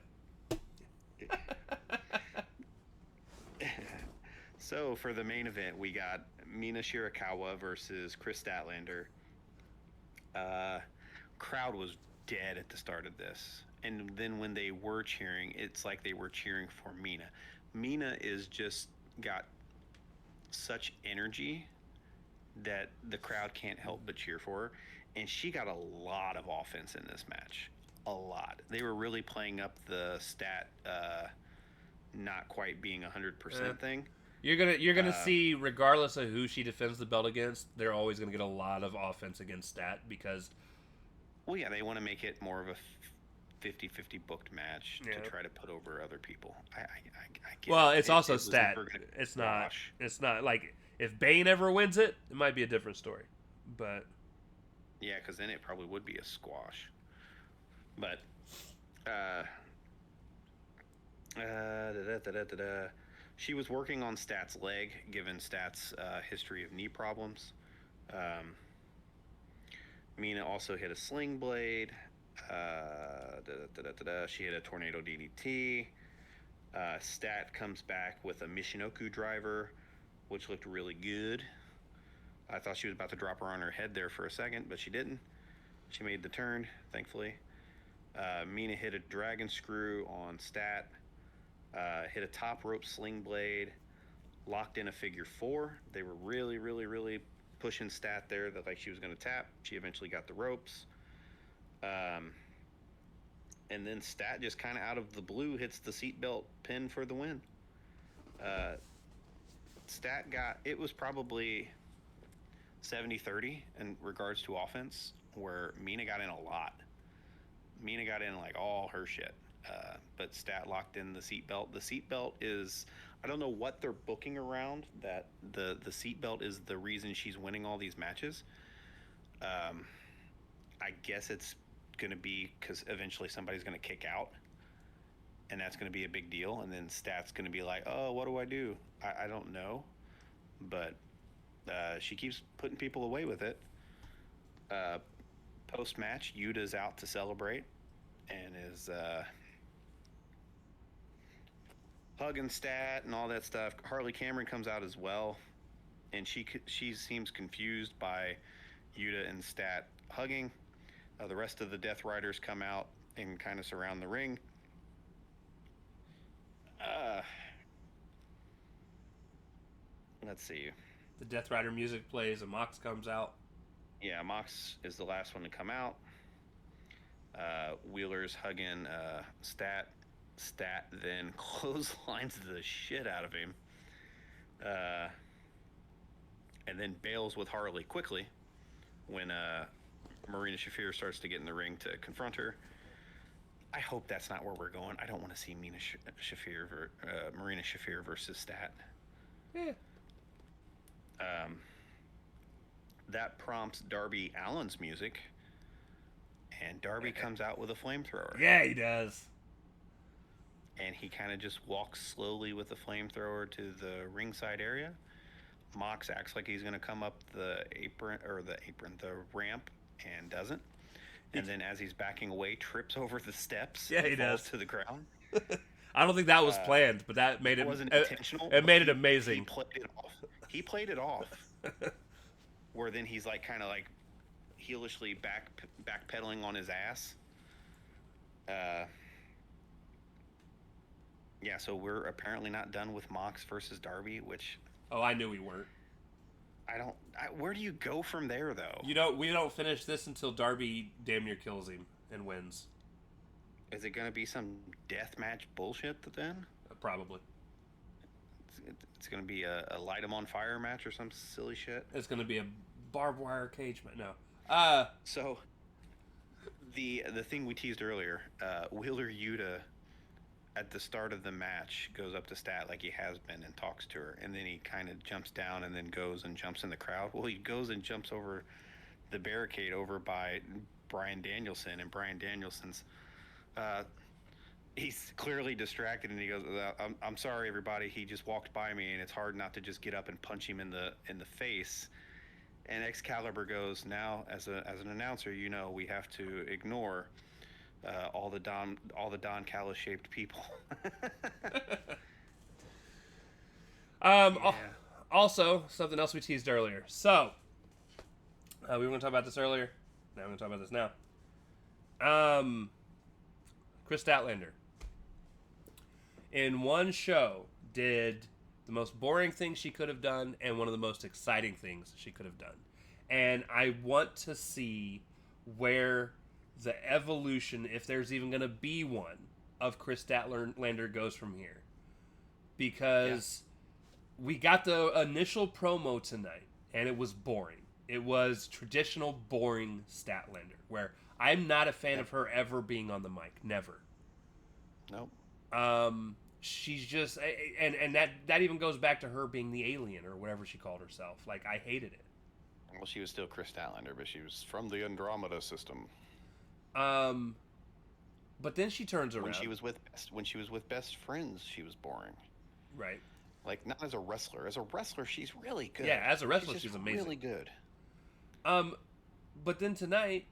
So for the main event, we got Mina Shirakawa versus Chris Statlander. Crowd was dead at the start of this, and then when they were cheering, it's like they were cheering for Mina. Mina is just got such energy that the crowd can't help but cheer for her. And she got a lot of offense in this match. A lot. They were really playing up the stat not quite being 100% thing. You're gonna see, regardless of who she defends the belt against, they're always gonna get a lot of offense against Stat because. Well, yeah, they want to make it more of a 50-50 booked match to try to put over other people. I get well, it. it's also it Stat. It's not. It's not like if Bane ever wins it, it might be a different story. But yeah, because then it probably would be a squash. But she was working on Stat's leg, given Stat's history of knee problems. Mina also hit a sling blade. She hit a tornado DDT. Stat comes back with a Michinoku driver, which looked really good. I thought she was about to drop her on her head there for a second, but she didn't. She made the turn, thankfully. Mina hit a dragon screw on Stat. Hit a top rope sling blade. Locked in a figure four. They were really, really, really pushing Stat there that like she was going to tap. She eventually got the ropes. And then Stat just kind of out of the blue hits the seatbelt pin for the win. Stat got, it was probably 70-30 in regards to offense, where Mina got in a lot. Mina got in like all her shit. But Stat locked in the seatbelt. The seatbelt is, I don't know what they're booking around that the seatbelt is the reason she's winning all these matches. I guess it's going to be because eventually somebody's going to kick out, and that's going to be a big deal. And then Stat's going to be like, oh, what do I do? I don't know. But she keeps putting people away with it. Post-match, Yuta's out to celebrate and is hugging Stat and all that stuff. Harley Cameron comes out as well, and she seems confused by Yuta and Stat hugging. The rest of the Death Riders come out and kind of surround the ring. Let's see. The Death Rider music plays and Mox comes out. Yeah, Mox is the last one to come out. Wheeler's hugging Stat. Stat then clotheslines the shit out of him. And then bails with Harley quickly when Marina Shafir starts to get in the ring to confront her. I hope that's not where we're going. I don't want to see Marina Shafir versus Stat. Yeah. That prompts Darby Allin's music, and Darby comes out with a flamethrower. Yeah, he does. And he kind of just walks slowly with the flamethrower to the ringside area. Mox acts like he's going to come up the ramp, and doesn't. And then as he's backing away, trips over the steps. Yeah, he falls does. to the ground. I don't think that was planned, but that made it wasn't intentional. It made it amazing. He played it off. Where then he's like kind of like heelishly backpedaling on his ass. Yeah, so we're apparently not done with Mox versus Darby, which. Oh, I knew we weren't. Where do you go from there, though? We don't finish this until Darby damn near kills him and wins. Is it going to be some death match bullshit then? Probably. It's going to be a light him on fire match or some silly shit? It's going to be a barbed wire cage match. No. So, the thing we teased earlier, Wheeler Yuta, at the start of the match, goes up to Stat like he has been and talks to her, and then he kind of jumps down and then goes and jumps in the crowd. Well, he goes and jumps over the barricade over by Bryan Danielson, and Bryan Danielson's he's clearly distracted, and he goes, I'm sorry, everybody, he just walked by me, and it's hard not to just get up and punch him in the face. And Excalibur goes, now as an announcer, we have to ignore all the Don Callis shaped people. Yeah. Also, something else we teased earlier. So, we were going to talk about this earlier. Now we're going to talk about this now. Chris Statlander. In one show, did The most boring thing she could have done, and one of the most exciting things she could have done. And I want to see where the evolution, if there's even going to be one, of Chris Statlander goes from here. Because we got the initial promo tonight, and it was boring. It was traditional, boring Statlander, where I'm not a fan of her ever being on the mic. Never. Nope. She's just, and that even goes back to her being the alien or whatever she called herself. Like, I hated it. Well, she was still Chris Statlander, but she was from the Andromeda system. But then she turns around. When she was with best friends, she was boring. Right. Like, not as a wrestler. As a wrestler, she's really good. Yeah, as a wrestler, she's amazing. Really good. But then tonight,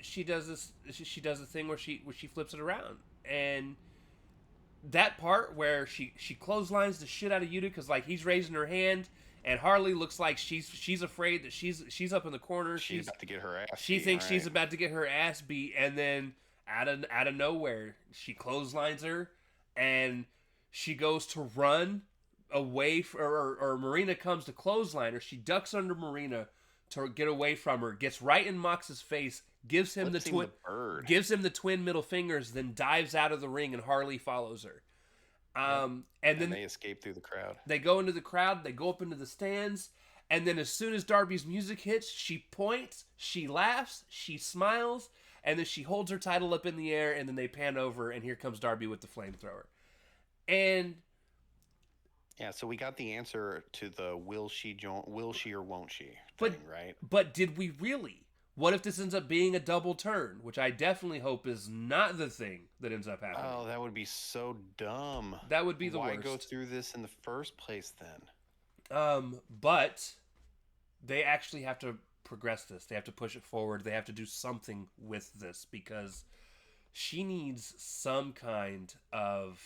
she does this. She does the thing where she flips it around, and that part where she clotheslines the shit out of Yuta because like he's raising her hand, and Harley looks like she's afraid that she's up in the corner. She's about to get her ass. She thinks she's about to get her ass beat, and then out of nowhere, she clotheslines her, and she goes to run away, or Marina comes to clothesline her. She ducks under Marina to get away from her, gets right in Mox's face, gives him the twin middle fingers, then dives out of the ring, and Harley follows her. And then they escape through the crowd. They go into the crowd, they go up into the stands, and then as soon as Darby's music hits, she points, she laughs, she smiles, and then she holds her title up in the air, and then they pan over, and here comes Darby with the flamethrower. And yeah, so we got the answer to the will she or won't she thing, right? But did we really? What if this ends up being a double turn, which I definitely hope is not the thing that ends up happening? Oh, that would be so dumb. That would be the worst. Why go through this in the first place then? But they actually have to progress this. They have to push it forward. They have to do something with this because she needs some kind of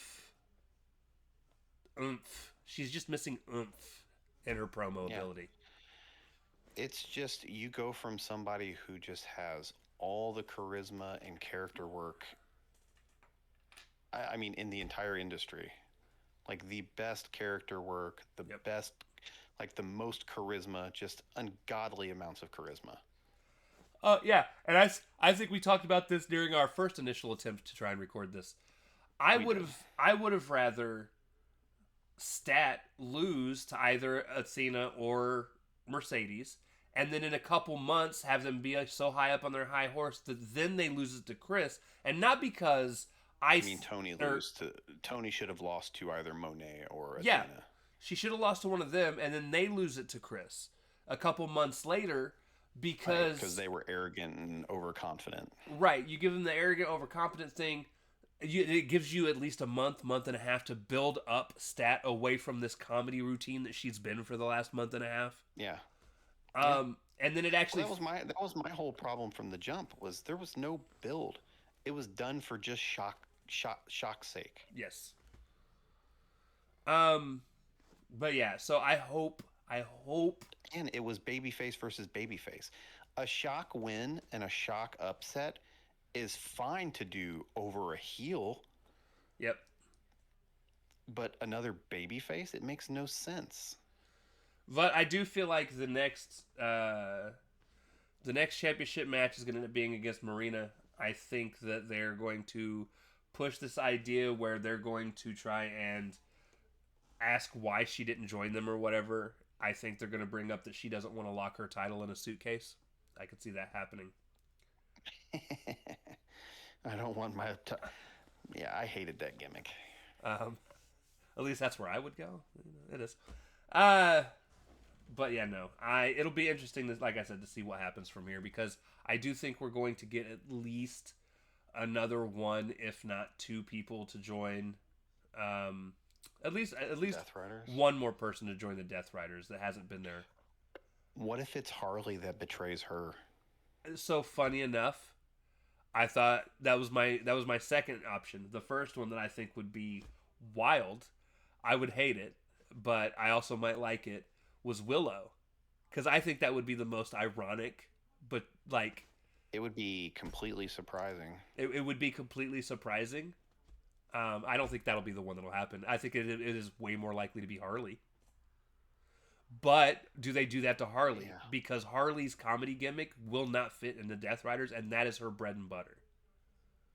oomph. She's just missing oomph in her promo ability. It's just, you go from somebody who just has all the charisma and character work, I mean, in the entire industry. Like, the best character work, the best, like, the most charisma, just ungodly amounts of charisma. Yeah, and I think we talked about this during our first initial attempt to try and record this. I would have rather Stat lose to either Athena or Mercedes, and then in a couple months have them be so high up on their high horse that then they lose it to Chris, and not because Tony should have lost to either Monet or Athena. Yeah, she should have lost to one of them, and then they lose it to Chris a couple months later because they were arrogant and overconfident. Right, you give them the arrogant, overconfident thing. It gives you at least a month and a half to build up Stat away from this comedy routine that she's been for the last month and a half. Yeah. And then it actually that was my whole problem from the jump, was there was no build. It was done for just shock's sake. Yes. But yeah, so I hope and it was babyface versus babyface. A shock win and a shock upset is fine to do over a heel. Yep. But another babyface, it makes no sense. But I do feel like the next championship match is going to end up being against Marina. I think that they're going to push this idea where they're going to try and ask why she didn't join them or whatever. I think they're going to bring up that she doesn't want to lock her title in a suitcase. I could see that happening. I don't want my... Yeah, I hated that gimmick. At least that's where I would go. It is. But yeah, no. It'll be interesting, like I said, to see what happens from here, because I do think we're going to get at least another one, if not two people to join. At least one more person to join the Death Riders that hasn't been there. What if it's Harley that betrays her? So funny enough, I thought that was my second option. The first one that I think would be wild, I would hate it, but I also might like it, was Willow, because I think that would be the most ironic, but like it would be completely surprising. It would be completely surprising, I don't think that'll be the one that'll happen. I think it is way more likely to be Harley. But do they do that to Harley? Yeah. Because Harley's comedy gimmick will not fit into Death Riders, and that is her bread and butter.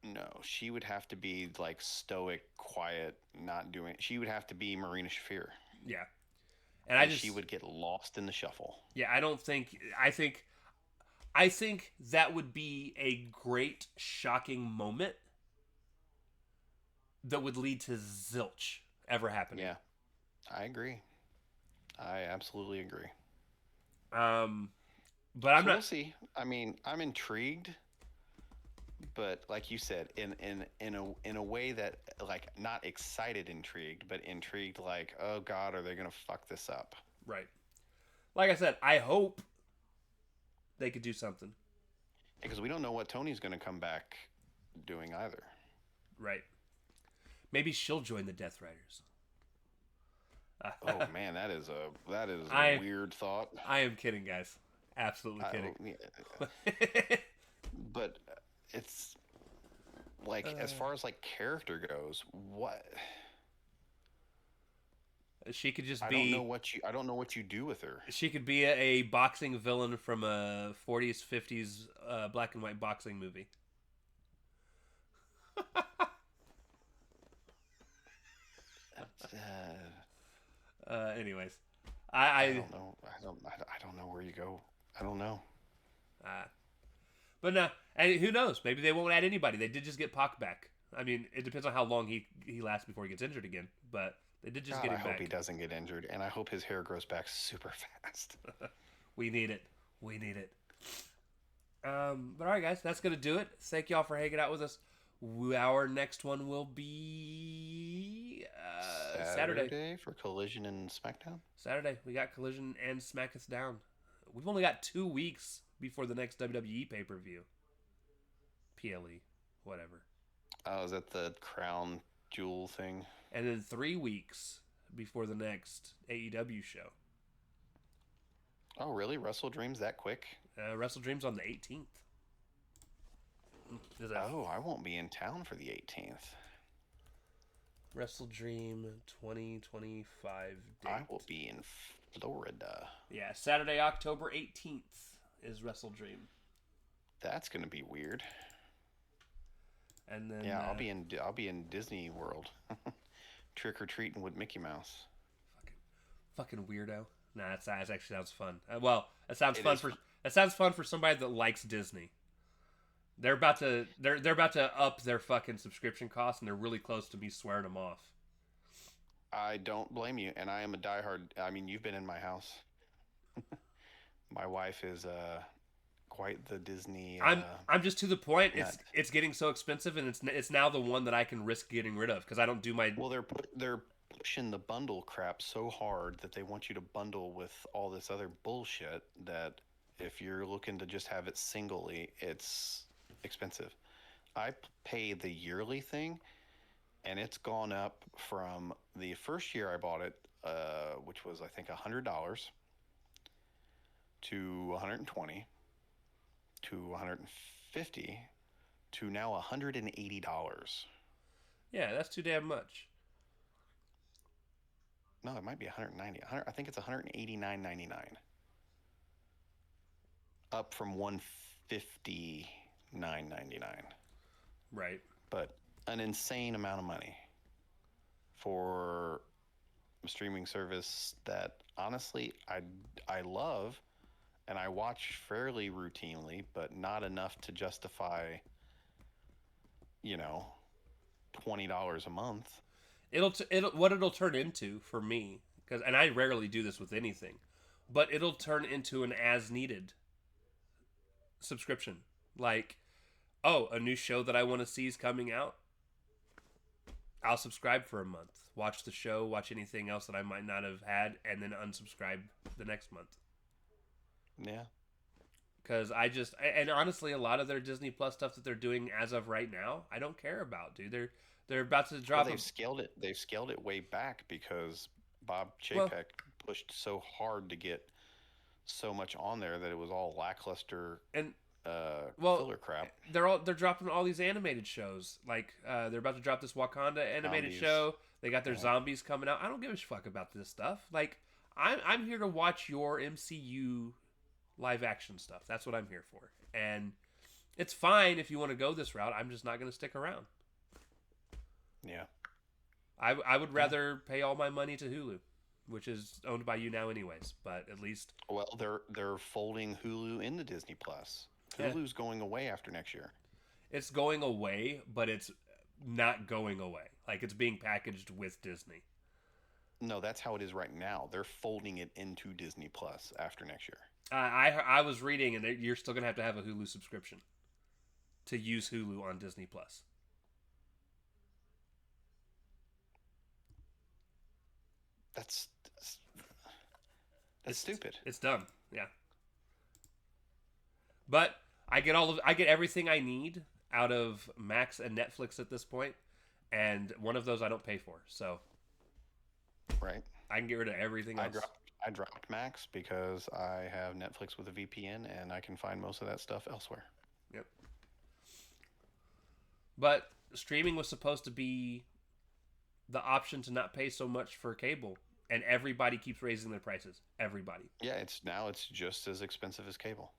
No, she would have to be like stoic, quiet, not doing. She would have to be Marina Shafir. Yeah, and she would get lost in the shuffle. Yeah, I don't think. I think that would be a great, shocking moment that would lead to zilch ever happening. Yeah, I agree. I absolutely agree. But I'm not. We'll see. I mean, I'm intrigued, but like you said, in a way that like not excited, intrigued, but intrigued. Like, oh God, are they gonna fuck this up? Right. Like I said, I hope they could do something. Because we don't know what Tony's gonna come back doing either. Right. Maybe she'll join the Death Riders. Oh man, that is a weird thought. I am kidding, guys. Absolutely kidding. But it's like as far as like character goes, what she could just be. I don't know what you do with her. She could be a boxing villain from a 40s, 50s black and white boxing movie. Anyways, I don't know. I don't know where you go. I don't know. But no, and who knows? Maybe they won't add anybody. They did just get Pac back. I mean, it depends on how long he lasts before he gets injured again. But they did just get him back. I hope he doesn't get injured, and I hope his hair grows back super fast. We need it. We need it. But all right, guys, that's gonna do it. Thank y'all for hanging out with us. Our next one will be Saturday for Collision and SmackDown. Saturday, we got Collision and Smack Us Down. We've only got 2 weeks before the next WWE pay-per-view. PLE, whatever. Oh, is that the crown jewel thing? And then 3 weeks before the next AEW show. Oh, really? Wrestle Dreams that quick? Wrestle Dreams on the 18th. I won't be in town for the 18th. Wrestle Dream 2025 date. I will be in Florida. Yeah, Saturday, October 18th is Wrestle Dream. That's gonna be weird. And then I'll be in Disney World, trick or treating with Mickey Mouse. Fucking weirdo. Nah, that actually sounds fun. That sounds fun for somebody that likes Disney. They're about to up their fucking subscription costs, and they're really close to me swearing them off. I don't blame you, and I am a diehard. I mean, you've been in my house. My wife is quite the Disney. I'm just to the point. It's getting so expensive, and it's now the one that I can risk getting rid of because I don't do my. Well, they're pushing the bundle crap so hard that they want you to bundle with all this other bullshit that if you're looking to just have it singly, it's expensive. I pay the yearly thing, and it's gone up from the first year I bought it, which was I think $100, to $120, to $150, to now $180. Yeah, that's too damn much. No, it might be $190. I think it's $189.99. Up from $159.99. Right. But an insane amount of money for a streaming service that honestly I love and I watch fairly routinely, but not enough to justify, $20 a month. It'll turn into for me, and I rarely do this with anything, but it'll turn into an as needed subscription. Like, oh, a new show that I want to see is coming out. I'll subscribe for a month, watch the show, watch anything else that I might not have had, and then unsubscribe the next month. Yeah. Because and honestly, a lot of their Disney Plus stuff that they're doing as of right now, I don't care about, dude. They're about to drop. They've scaled it way back because Bob Chapek pushed so hard to get so much on there that it was all lackluster. And filler crap. They're dropping all these animated shows. Like they're about to drop this Wakanda animated show. They got their zombies coming out. I don't give a fuck about this stuff. Like I'm here to watch your MCU live action stuff. That's what I'm here for. And it's fine if you want to go this route. I'm just not going to stick around. Yeah. I would rather pay all my money to Hulu, which is owned by you now anyways, but at least... Well, they're folding Hulu into Disney Plus. Hulu's going away after next year. It's going away, but it's not going away. Like, it's being packaged with Disney. No, that's how it is right now. They're folding it into Disney Plus after next year. I was reading, and you're still going to have a Hulu subscription to use Hulu on Disney Plus. That's stupid. It's dumb. Yeah. But I get everything I need out of Max and Netflix at this point, and one of those I don't pay for. So right. I can get rid of everything else. I dropped Max because I have Netflix with a VPN and I can find most of that stuff elsewhere. Yep. But streaming was supposed to be the option to not pay so much for cable, and everybody keeps raising their prices. Everybody. Yeah, it's just as expensive as cable.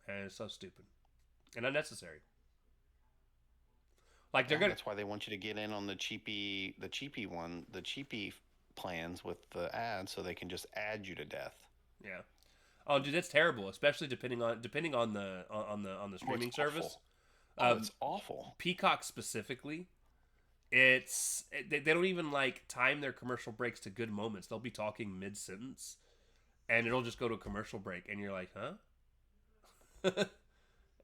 And it's so stupid and unnecessary. Like That's why they want you to get in on the cheapy plans with the ads, so they can just add you to death. Yeah. Oh, dude, that's terrible. Especially depending on the streaming service. It's awful. Peacock specifically, they don't even like time their commercial breaks to good moments. They'll be talking mid sentence, and it'll just go to a commercial break, and you're like, huh?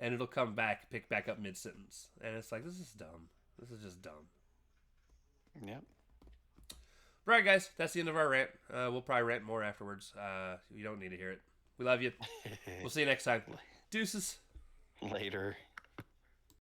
And it'll pick back up mid sentence, and it's like, this is dumb. This is just dumb. Yep. All right, guys, that's the end of our rant. We'll probably rant more afterwards. You don't need to hear it. We love you. We'll see you next time. Deuces. Later.